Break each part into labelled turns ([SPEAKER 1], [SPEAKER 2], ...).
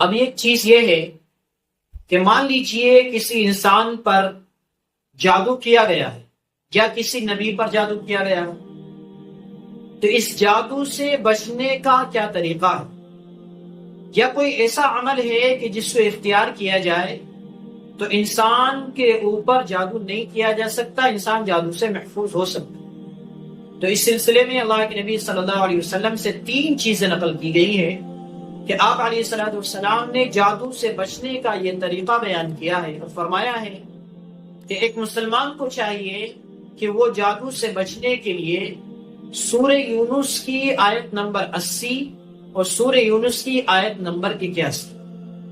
[SPEAKER 1] اب ایک چیز یہ ہے کہ مان لیجئے کسی انسان پر جادو کیا گیا ہے یا کسی نبی پر جادو کیا گیا ہے، تو اس جادو سے بچنے کا کیا طریقہ ہے؟ یا کوئی ایسا عمل ہے کہ جس کو اختیار کیا جائے تو انسان کے اوپر جادو نہیں کیا جا سکتا، انسان جادو سے محفوظ ہو سکتا؟ تو اس سلسلے میں اللہ کے نبی صلی اللہ علیہ وسلم سے 3 چیزیں نقل کی گئی ہیں کہ آپ علیہ السلام نے جادو سے بچنے کا یہ طریقہ بیان کیا ہے اور فرمایا ہے کہ ایک مسلمان کو چاہیے کہ وہ جادو سے بچنے کے لیے سورہ یونس کی آیت نمبر 80 اور سورہ یونس کی آیت نمبر 81،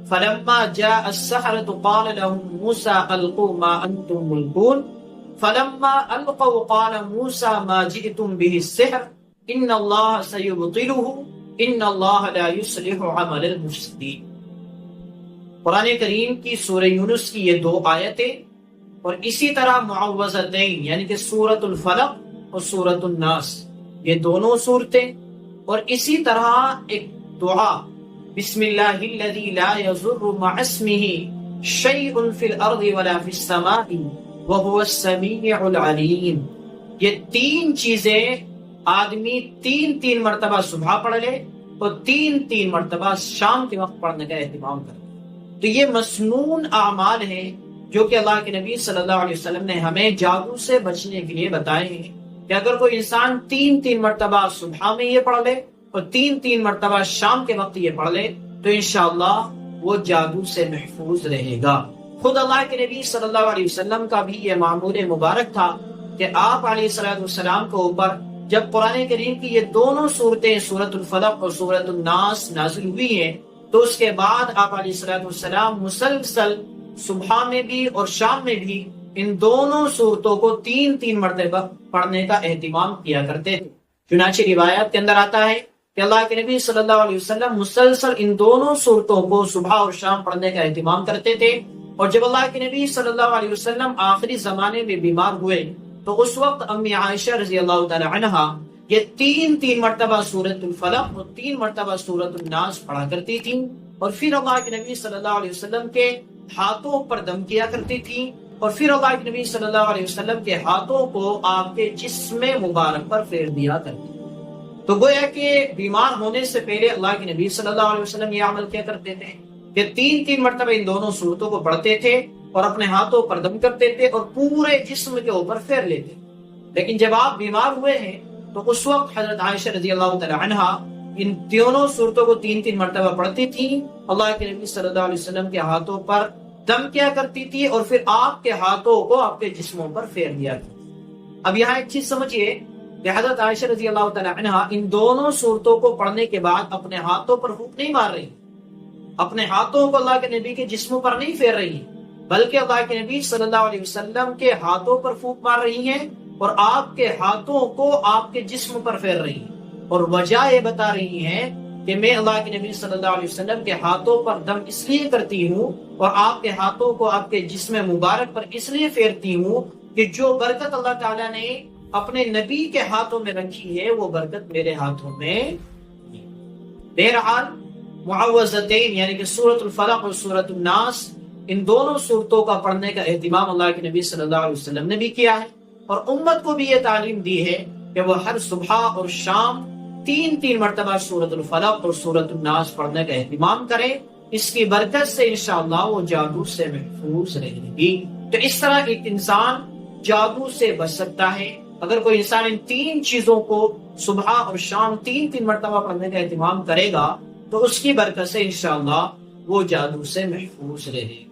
[SPEAKER 1] فَلَمَّا جَاءَ السَّحَرَةُ قَالَ لَهُم مُوسَىٰ أَلْقُوا مَا أَنْتُم مُلْقُونَ فَلَمَّا أَلْقَوْا قَالَ مُوسَىٰ مَا جِئْتُم بِهِ السِّحْرُ إِنَّ اللَّهَ سَيُبْطِلُهُ إِنَّ اللَّهَ لَا يُصْلِحُ عَمَلَ الْمُفْسِدِينَ۔ قرآن کریم کی سورہ یونس کی یہ 2 آیتیں اور اسی طرح معوذتین یعنی کہ سورۃ الفلق اور سورۃ الناس، یہ دونوں صورتیں، اور اسی طرح ایک دعا بسم اللہ الذی لا یضر مع اسمہ شیء فی الارض ولا فی السماء وهو السمیع العلیم، یہ 3 چیزیں آدمی 3 مرتبہ صبح پڑھ لے اور 3 مرتبہ شام کے وقت پڑھنے کا اہتمام کرے تو یہ مسنون اعمال ہیں جو کہ اللہ کے نبی صلی اللہ علیہ وسلم نے ہمیں جادو سے بچنے کے لیے بتائے ہیں کہ اگر کوئی انسان 3 مرتبہ صبح میں یہ پڑھ لے اور 3 مرتبہ شام کے وقت یہ پڑھ لے تو انشاءاللہ وہ جادو سے محفوظ رہے گا۔ خود اللہ کے نبی صلی اللہ علیہ وسلم کا بھی یہ معمول مبارک تھا کہ آپ علیہ السلام کے اوپر جب قرآن کریم کی یہ دونوں صورتیں سورۃ الفلق اور سورۃ الناس نازل ہوئی ہیں تو اس کے بعد آپ علیہ السلام مسلسل صبح میں بھی اور شام میں بھی ان دونوں صورتوں کو 3 مرتبہ پڑھنے کا اہتمام کیا کرتے تھے۔ چنانچہ روایات کے اندر آتا ہے کہ اللہ کے نبی صلی اللہ علیہ وسلم مسلسل ان دونوں صورتوں کو صبح اور شام پڑھنے کا اہتمام کرتے تھے، اور جب اللہ کے نبی صلی اللہ علیہ وسلم آخری زمانے میں بیمار ہوئے تو اس وقت امی عائشہ رضی اللہ تعالی عنہا یہ 3 مرتبہ سورۃ الفلق اور 3 مرتبہ سورۃ الناس پڑھا کرتی تھیں، اور پھر اللہ کے نبی صلی اللہ علیہ وسلم کے ہاتھوں پر دم کیا کرتی تھی، اور پھر اللہ کے نبی صلی اللہ علیہ وسلم کے ہاتھوں کو آپ کے جسم مبارک پر پھیر دیا کرتی تھی۔ تو گویا کہ بیمار ہونے سے پہلے اللہ کے نبی صلی اللہ علیہ وسلم یہ عمل کیا کرتے تھے کہ 3 مرتبہ ان دونوں صورتوں کو پڑھتے تھے اور اپنے ہاتھوں پر دم کرتے تھے اور پورے جسم کے اوپر پھیر لیتے۔ لیکن جب آپ بیمار ہوئے ہیں تو اس وقت حضرت عائشہ رضی اللہ تعالی عنہا ان دونوں صورتوں کو 3 مرتبہ پڑھتی تھی، اللہ کے نبی صلی اللہ علیہ وسلم کے ہاتھوں پر دم کیا کرتی تھی اور پھر آپ کے ہاتھوں کو آپ کے جسموں پر پھیر دیا کرتی۔ اب یہاں ایک چیز سمجھیے کہ حضرت عائشہ رضی اللہ تعالی عنہا ان دونوں صورتوں کو پڑھنے کے بعد اپنے ہاتھوں پر پھونک نہیں مار رہی، اپنے ہاتھوں کو اللہ کے نبی کے جسموں پر نہیں پھیر رہی ہیں، بلکہ اللہ کے نبی صلی اللہ علیہ وسلم کے ہاتھوں پر پھونک مار رہی ہیں اور آپ کے ہاتھوں کو آپ کے جسم پر پھیر رہی ہیں، اور وجہ یہ بتا رہی ہیں کہ میں اللہ کے نبی صلی اللہ علیہ وسلم کے ہاتھوں پر دم اس لیے کرتی ہوں اور آپ کے ہاتھوں کو آپ کے جسم مبارک پر اس لیے پھیرتی ہوں کہ جو برکت اللہ تعالیٰ نے اپنے نبی کے ہاتھوں میں رکھی ہے وہ برکت میرے ہاتھوں میں۔ بہرحال معوذتین یعنی کہ سورۃ الفلق اور سورۃ الناس ان دونوں صورتوں کا پڑھنے کا اہتمام اللہ کے نبی صلی اللہ علیہ وسلم نے بھی کیا ہے، اور امت کو بھی یہ تعلیم دی ہے کہ وہ ہر صبح اور شام 3 مرتبہ سورۃ الفلق اور سورۃ الناس پڑھنے کا اہتمام کریں، اس کی برکت سے انشاءاللہ وہ جادو سے محفوظ رہے گی۔ تو اس طرح ایک انسان جادو سے بچ سکتا ہے اگر کوئی انسان ان 3 چیزوں کو صبح اور شام 3 مرتبہ پڑھنے کا اہتمام کرے گا تو اس کی برکت سے انشاءاللہ وہ جادو سے محفوظ رہے گا۔